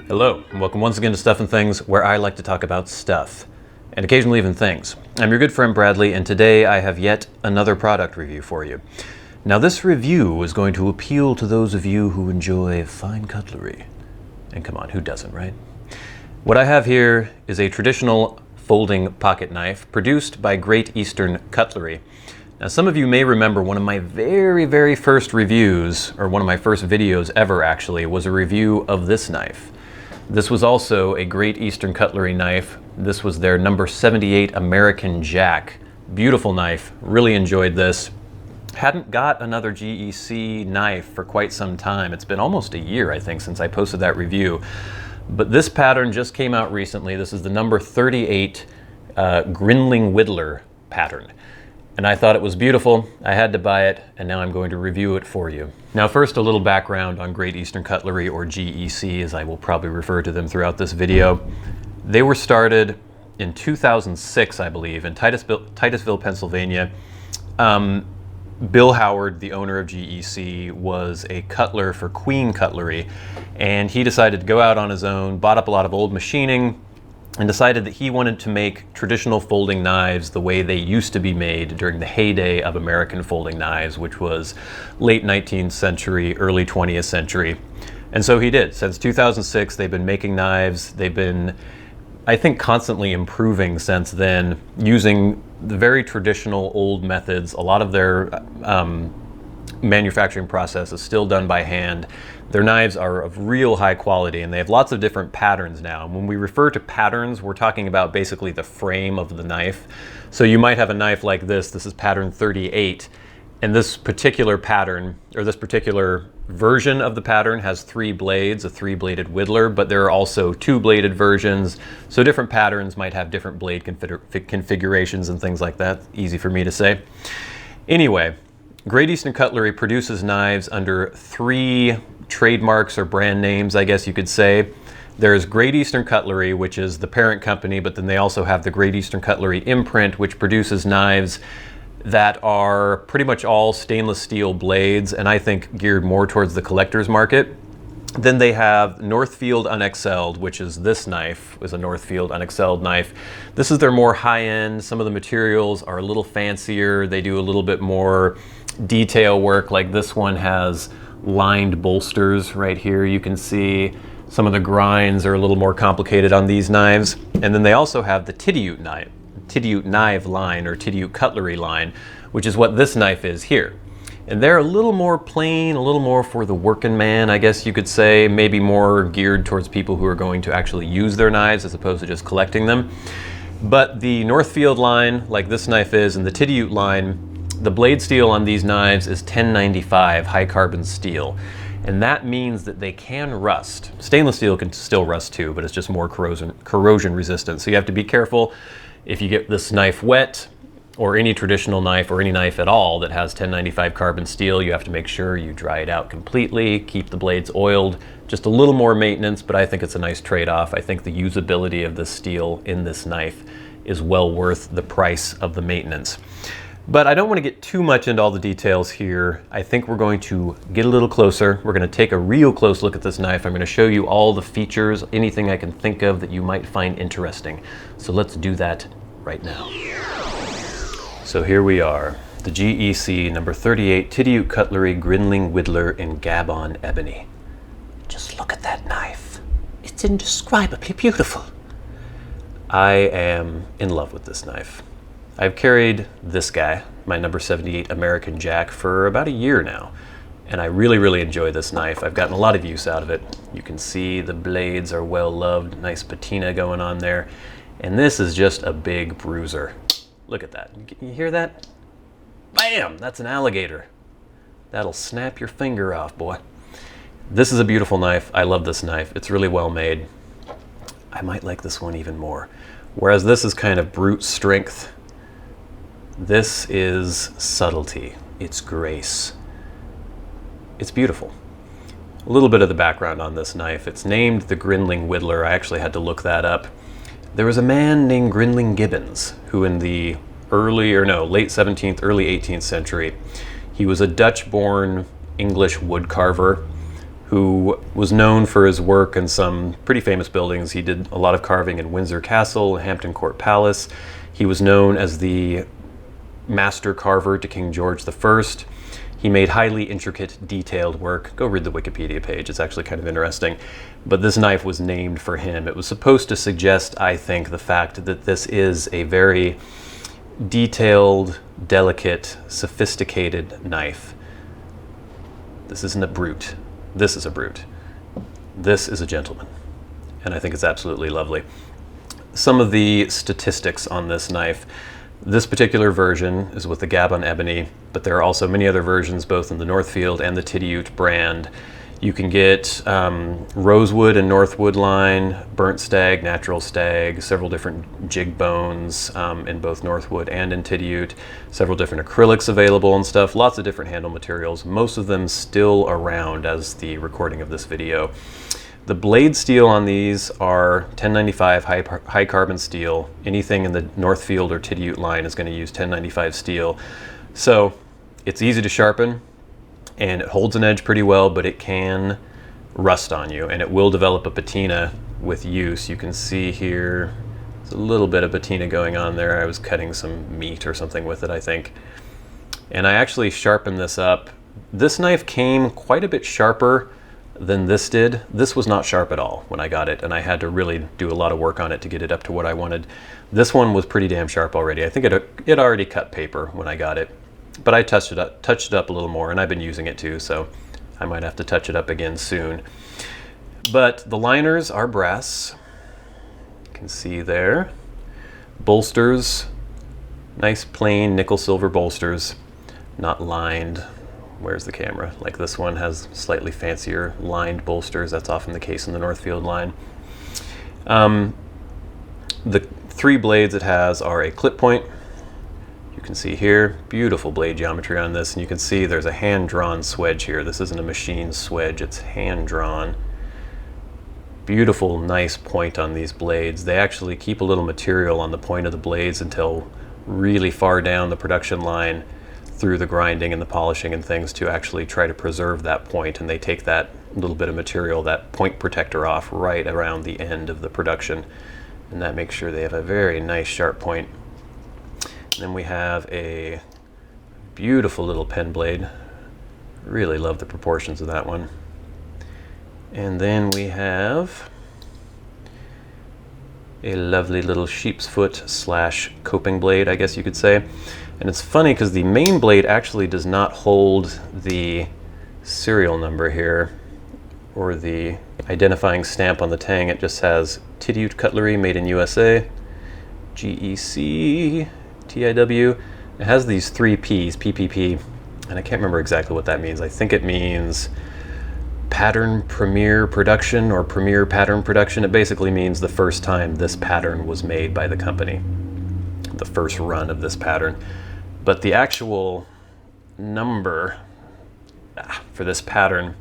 Hello, and welcome once again to Stuff and Things, where I like to talk about stuff, and occasionally even things. I'm your good friend Bradley, and today I have yet another product review for you. Now this review is going to appeal to those of you who enjoy fine cutlery. And come on, who doesn't, right? What I have here is a traditional folding pocket knife produced by Great Eastern Cutlery. Now some of you may remember one of my very first reviews, or one of my first videos ever actually, was a review of this knife. This was also a Great Eastern Cutlery knife. This was their number 78 American Jack. Beautiful knife, really enjoyed this. Hadn't got another GEC knife for quite some time. It's been almost a year, I think, since I posted that review. But this pattern just came out recently. This is the number 38 Grinling Whittler pattern. And I thought it was beautiful, I had to buy it, and now I'm going to review it for you. Now first, a little background on Great Eastern Cutlery, or GEC, as I will probably refer to them throughout this video. They were started in 2006, I believe, in Titusville, Pennsylvania. Bill Howard, the owner of GEC, was a cutler for Queen Cutlery, and he decided to go out on his own, bought up a lot of old machining, and decided that he wanted to make traditional folding knives the way they used to be made during the heyday of American folding knives, which was late 19th century, early 20th century. And so he did. Since 2006, they've been making knives. They've been, I think, constantly improving since then, using the very traditional old methods. A lot of their manufacturing process is still done by hand. Their knives are of real high quality, and they have lots of different patterns now. When we refer to patterns, we're talking about basically the frame of the knife. So you might have a knife like this. This is pattern 38, and this particular pattern, or this particular version of the pattern, has 3 blades, a 3-bladed whittler, but there are also 2-bladed versions. So different patterns might have different blade configurations and things like that. Easy for me to say. Anyway, Great Eastern Cutlery produces knives under 3 trademarks or brand names, I guess you could say. There's Great Eastern Cutlery, which is the parent company, but then they also have the Great Eastern Cutlery imprint, which produces knives that are pretty much all stainless steel blades, and I think geared more towards the collector's market. Then they have Northfield Unexcelled, which is this knife, is a Northfield Unexcelled knife. This is their more high-end. Some of the materials are a little fancier. They do a little bit more detail work, like this one has lined bolsters right here. You can see some of the grinds are a little more complicated on these knives. And then they also have the Tidioute knife line, or Tidioute Cutlery line, which is what this knife is here. And they're a little more plain, a little more for the working man, I guess you could say, maybe more geared towards people who are going to actually use their knives as opposed to just collecting them. But the Northfield line, like this knife is, and the Tidioute line, the blade steel on these knives is 1095 high carbon steel. And that means that they can rust. Stainless steel can still rust too, but it's just more corrosion resistant. So you have to be careful if you get this knife wet, or any traditional knife, or any knife at all that has 1095 carbon steel. You have to make sure you dry it out completely, keep the blades oiled. Just a little more maintenance, but I think it's a nice trade-off. I think the usability of this steel in this knife is well worth the price of the maintenance. But I don't want to get too much into all the details here. I think we're going to get a little closer. We're going to take a real close look at this knife. I'm going to show you all the features, anything I can think of that you might find interesting. So let's do that right now. So here we are, the GEC number 38 Tidioute Cutlery Grinling Whittler in Gabon ebony. Just look at that knife. It's indescribably beautiful. I am in love with this knife. I've carried this guy, my number 78 American Jack, for about a year now, and I really enjoy this knife. I've gotten a lot of use out of it. You can see the blades are well loved, nice patina going on there, and this is just a big bruiser. Look at that. You hear that? Bam! That's an alligator. That'll snap your finger off, boy. This is a beautiful knife. I love this knife. It's really well made. I might like this one even more. Whereas this is kind of brute strength, this is subtlety. It's grace. It's beautiful. A little bit of the background on this knife. It's named the Grinling Whittler. I actually had to look that up. There was a man named Grinling Gibbons who in the late 17th, early 18th century, he was a Dutch-born English wood carver who was known for his work in some pretty famous buildings. He did a lot of carving in Windsor Castle, Hampton Court Palace. He was known as the master carver to King George I. He made highly intricate, detailed work. Go read the Wikipedia page, it's actually kind of interesting. But this knife was named for him. It was supposed to suggest, I think, the fact that this is a very detailed, delicate, sophisticated knife. This isn't a brute. This is a brute. This is a gentleman. And I think it's absolutely lovely. Some of the statistics on this knife. This particular version is with the Gabon ebony, but there are also many other versions both in the Northfield and the Tidioute brand. You can get rosewood and northwood line, burnt stag, natural stag, several different jig bones in both northwood and in Tidioute, several different acrylics available and stuff, lots of different handle materials, most of them still around as the recording of this video. The blade steel on these are 1095 high carbon steel. Anything in the Northfield or Tidioute line is going to use 1095 steel. So it's easy to sharpen and it holds an edge pretty well, but it can rust on you and it will develop a patina with use. You can see here, there's a little bit of patina going on there. I was cutting some meat or something with it, I think. And I actually sharpened this up. This knife came quite a bit sharper than this did. This was not sharp at all when I got it, and I had to really do a lot of work on it to get it up to what I wanted. This one was pretty damn sharp already. I think it already cut paper when I got it, but I touched it up a little more, and I've been using it too, so I might have to touch it up again soon. But the liners are brass. You can see there. Bolsters, nice plain nickel silver bolsters, not lined. Where's the camera? Like this one has slightly fancier lined bolsters. That's often the case in the Northfield line. The three blades it has are a clip point. You can see here, beautiful blade geometry on this, and you can see there's a hand-drawn swedge here. This isn't a machine swedge, it's hand-drawn. Beautiful, nice point on these blades. They actually keep a little material on the point of the blades until really far down the production line through the grinding and the polishing and things to actually try to preserve that point, and they take that little bit of material, that point protector, off right around the end of the production, and that makes sure they have a very nice sharp point. And then we have a beautiful little pen blade. Really love the proportions of that one. And then we have a lovely little sheep's foot slash coping blade, I guess you could say. And it's funny because the main blade actually does not hold the serial number here or the identifying stamp on the tang. It just has Tidioute Cutlery, made in USA, GEC Tidioute. It has these three P's, PPP, and I can't remember exactly what that means. I think it means pattern premier production or premier pattern production. It basically means the first time this pattern was made by the company, the first run of this pattern. But the actual number for this pattern,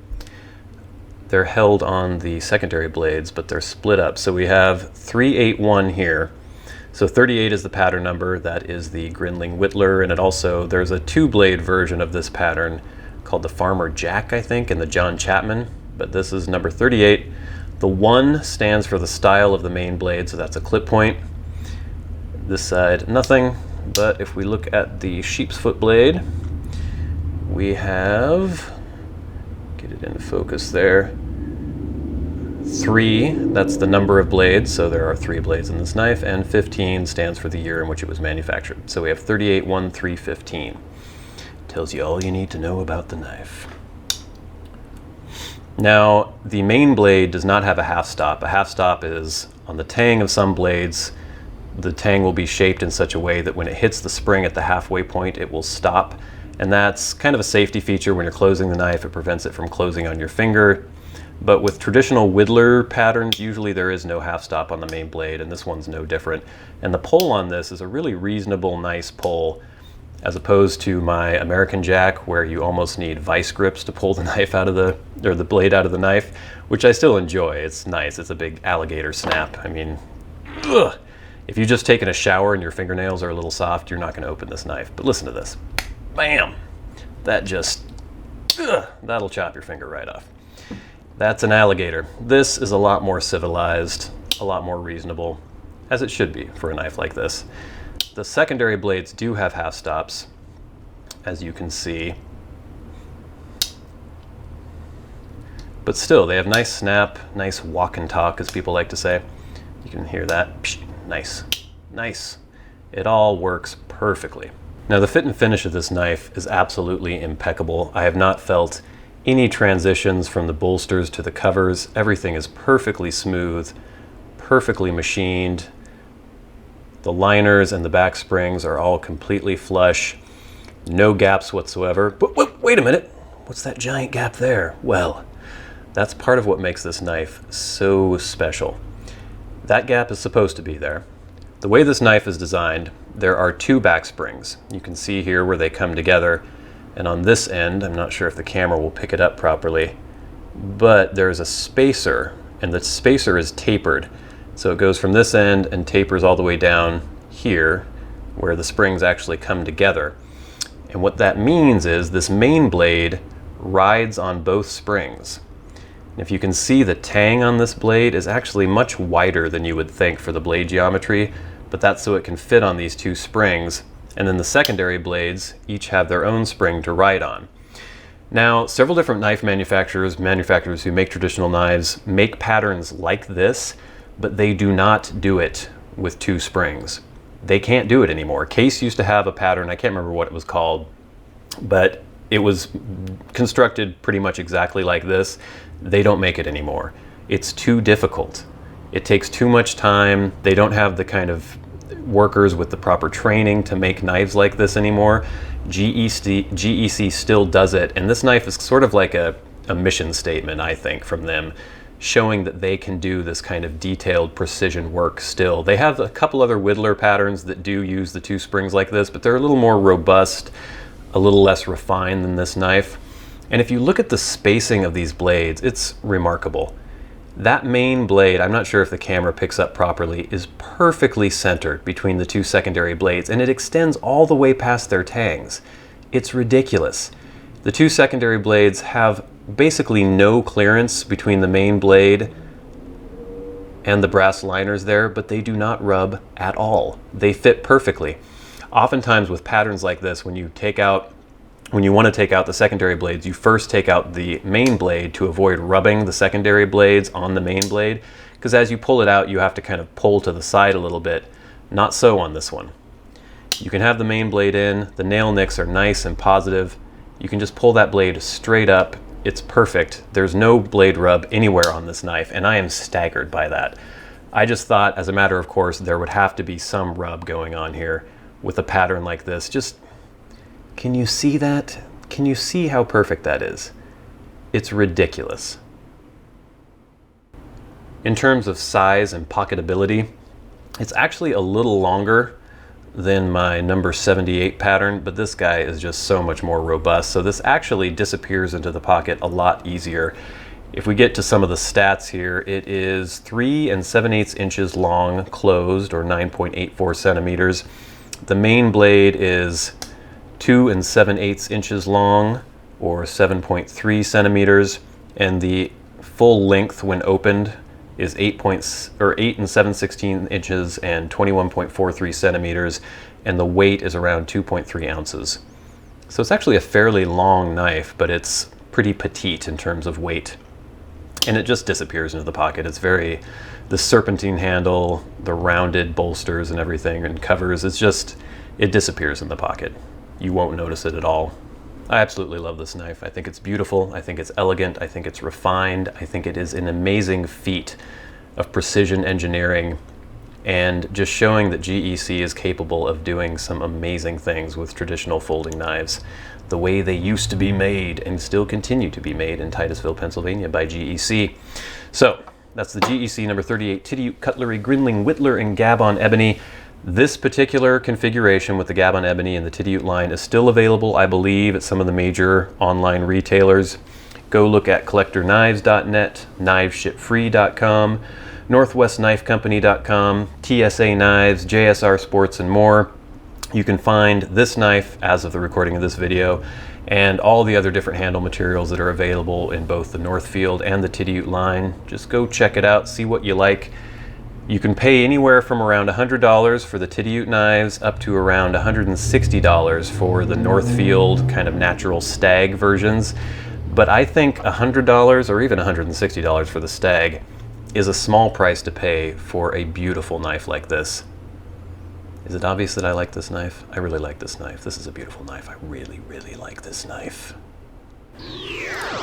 they're held on the secondary blades, but they're split up. So we have 381 here. So 38 is the pattern number. That is the Grinling Whittler, and it also, there's a two-blade version of this pattern called the Farmer Jack, I think, and the John Chapman, but this is number 38. The 1 stands for the style of the main blade, so that's a clip point. This side, nothing. But if we look at the sheep's foot blade, we have, get it in focus there, 3, that's the number of blades, so there are 3 blades in this knife, and 15 stands for the year in which it was manufactured. So we have 38, 1, 3, 15. Tells you all you need to know about the knife. Now, the main blade does not have a half stop. A half stop is on the tang of some blades. The tang will be shaped in such a way that when it hits the spring at the halfway point, it will stop. And that's kind of a safety feature when you're closing the knife. It prevents it from closing on your finger. But with traditional Whittler patterns, usually there is no half stop on the main blade, and this one's no different. And the pull on this is a really reasonable, nice pull, as opposed to my American Jack, where you almost need vice grips to pull the knife out of the, or the blade out of the knife, which I still enjoy. It's nice. It's a big alligator snap. I mean, ugh. If you've just taken a shower and your fingernails are a little soft, you're not going to open this knife. But listen to this. Bam! That just, that'll chop your finger right off. That's an alligator. This is a lot more civilized, a lot more reasonable, as it should be for a knife like this. The secondary blades do have half stops, as you can see. But still, they have nice snap, nice walk and talk, as people like to say. You can hear that. Psh, nice, nice. It all works perfectly. Now, the fit and finish of this knife is absolutely impeccable. I have not felt any transitions from the bolsters to the covers. Everything is perfectly smooth, perfectly machined. The liners and the back springs are all completely flush. No gaps whatsoever. But wait a minute. What's that giant gap there? Well, that's part of what makes this knife so special. That gap is supposed to be there. The way this knife is designed, there are two back springs. You can see here where they come together. And on this end, I'm not sure if the camera will pick it up properly, but there's a spacer, and the spacer is tapered. So it goes from this end and tapers all the way down here, where the springs actually come together. And what that means is this main blade rides on both springs. And if you can see, the tang on this blade is actually much wider than you would think for the blade geometry, but that's so it can fit on these two springs. And then the secondary blades each have their own spring to ride on. Now, several different knife manufacturers who make traditional knives, make patterns like this, but they do not do it with two springs. They can't do it anymore. Case used to have a pattern, I can't remember what it was called, but it was constructed pretty much exactly like this. They don't make it anymore. It's too difficult. It takes too much time. They don't have the kind of workers with the proper training to make knives like this anymore. GEC still does it, and this knife is sort of like a mission statement, I think, from them, showing that they can do this kind of detailed precision work still. They have a couple other Whittler patterns that do use the two springs like this, but they're a little more robust, a little less refined than this knife. And if you look at the spacing of these blades, it's remarkable. That main blade, I'm not sure if the camera picks up properly, is perfectly centered between the two secondary blades, and it extends all the way past their tangs. It's ridiculous. The two secondary blades have basically no clearance between the main blade and the brass liners there, but they do not rub at all. They fit perfectly. Oftentimes with patterns like this, when you want to take out the secondary blades, you first take out the main blade to avoid rubbing the secondary blades on the main blade, because as you pull it out, you have to kind of pull to the side a little bit. Not so on this one. You can have the main blade in, the nail nicks are nice and positive. You can just pull that blade straight up. It's perfect. There's no blade rub anywhere on this knife, and I am staggered by that. I just thought, as a matter of course, there would have to be some rub going on here with a pattern like this. Just, can you see that? Can you see how perfect that is? It's ridiculous. In terms of size and pocketability, it's actually a little longer than my number 78 pattern, but this guy is just so much more robust. So this actually disappears into the pocket a lot easier. If we get to some of the stats here, it is 3 7/8 inches long closed, or 9.84 centimeters. The main blade is 2 7/8 inches long, or 7.3 centimeters, and the full length when opened is 8 7/16 inches and 21.43 centimeters, and the weight is around 2.3 ounces. So it's actually a fairly long knife, but it's pretty petite in terms of weight, and it just disappears into the pocket. It's very, the serpentine handle, the rounded bolsters and everything and covers, it's just, it disappears in the pocket. You won't notice it at all. I absolutely love this knife. I think it's beautiful. I think it's elegant. I think it's refined. I think it is an amazing feat of precision engineering, and just showing that GEC is capable of doing some amazing things with traditional folding knives, the way they used to be made and still continue to be made in Titusville, Pennsylvania by GEC. So that's the GEC number 38 Tidioute Cutlery Grinling Whittler in Gabon Ebony. This particular configuration with the Gabon Ebony and the Tidioute line is still available, I believe, at some of the major online retailers. Go look at collectorknives.net, kniveshipfree.com, northwestknifecompany.com, TSA Knives, JSR Sports, and more. You can find this knife as of the recording of this video and all the other different handle materials that are available in both the Northfield and the Tidioute line. Just go check it out, see what you like. You can pay anywhere from around $100 for the Tidioute knives up to around $160 for the Northfield kind of natural stag versions. But I think $100 or even $160 for the stag is a small price to pay for a beautiful knife like this. Is it obvious that I like this knife? I really like this knife. This is a beautiful knife. I really, really like this knife.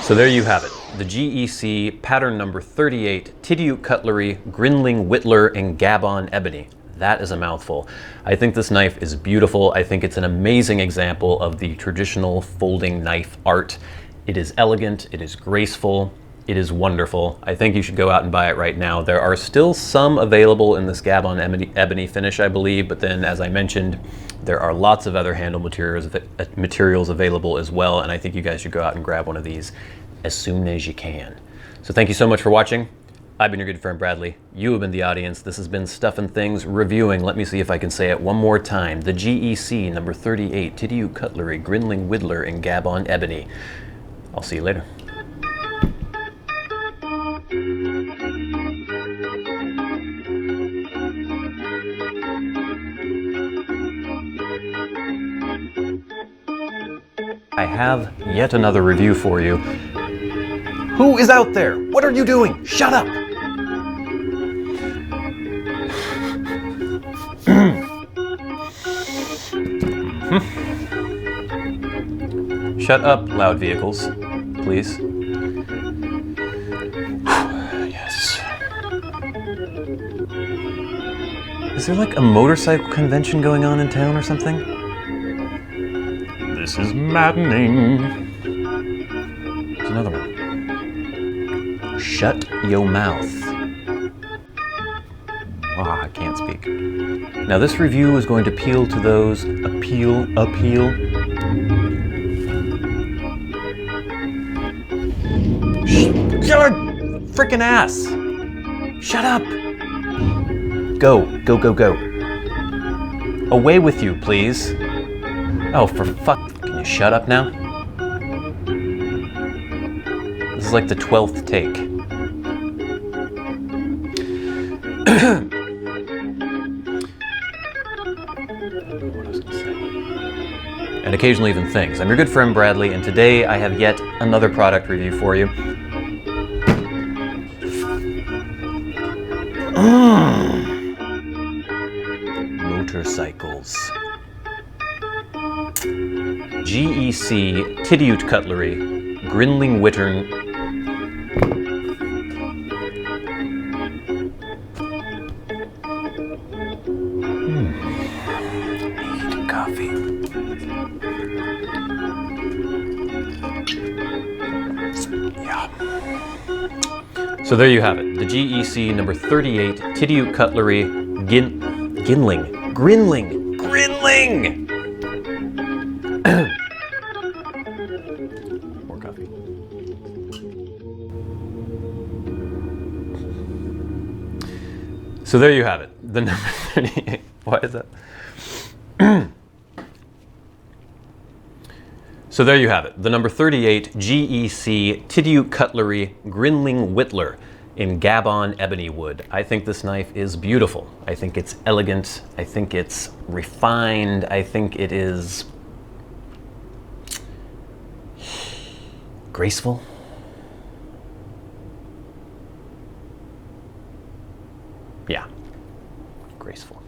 So there you have it. The GEC pattern number 38 Tidioute Cutlery Grinling Whittler in Gabon Ebony. That is a mouthful. I think this knife is beautiful. I think it's an amazing example of the traditional folding knife art. It is elegant, it is graceful, it is wonderful. I think you should go out and buy it right now. There are still some available in this Gabon ebony finish, I believe, but then as I mentioned, there are lots of other handle materials available as well, and I think you guys should go out and grab one of these as soon as you can. So thank you so much for watching. I've been your good friend Bradley. You have been the audience. This has been Stuff and Things reviewing. Let me see if I can say it one more time. The GEC number 38 Tidioute Cutlery Grinling Whittler in Gabon Ebony. I'll see you later. I have yet another review for you. Who is out there? What are you doing? Shut up! Shut up, loud vehicles, please. Yes. Is there like a motorcycle convention going on in town or something? This is maddening. There's another one. Shut your mouth. Ah, I can't speak. Now this review is going to appeal to those appeal. Shut your frickin' ass! Shut up! Go. Away with you, please. Oh, for fuck. Can you shut up now? This is like the 12th take. What was I gonna say? And occasionally even things. I'm your good friend Bradley, and today I have yet another product review for you. Motorcycles. GEC Tidioute Cutlery Grinling Whittler. Need coffee. Yeah. So there you have it. The GEC number 38 Tidioute Cutlery Grinling. More coffee. So there you have it. The number 38. Why is that? So there you have it. The number 38 GEC Tidioute Cutlery Grinling Whittler in Gabon ebony wood. I think this knife is beautiful. I think it's elegant. I think it's refined. I think it is graceful. Yeah, graceful.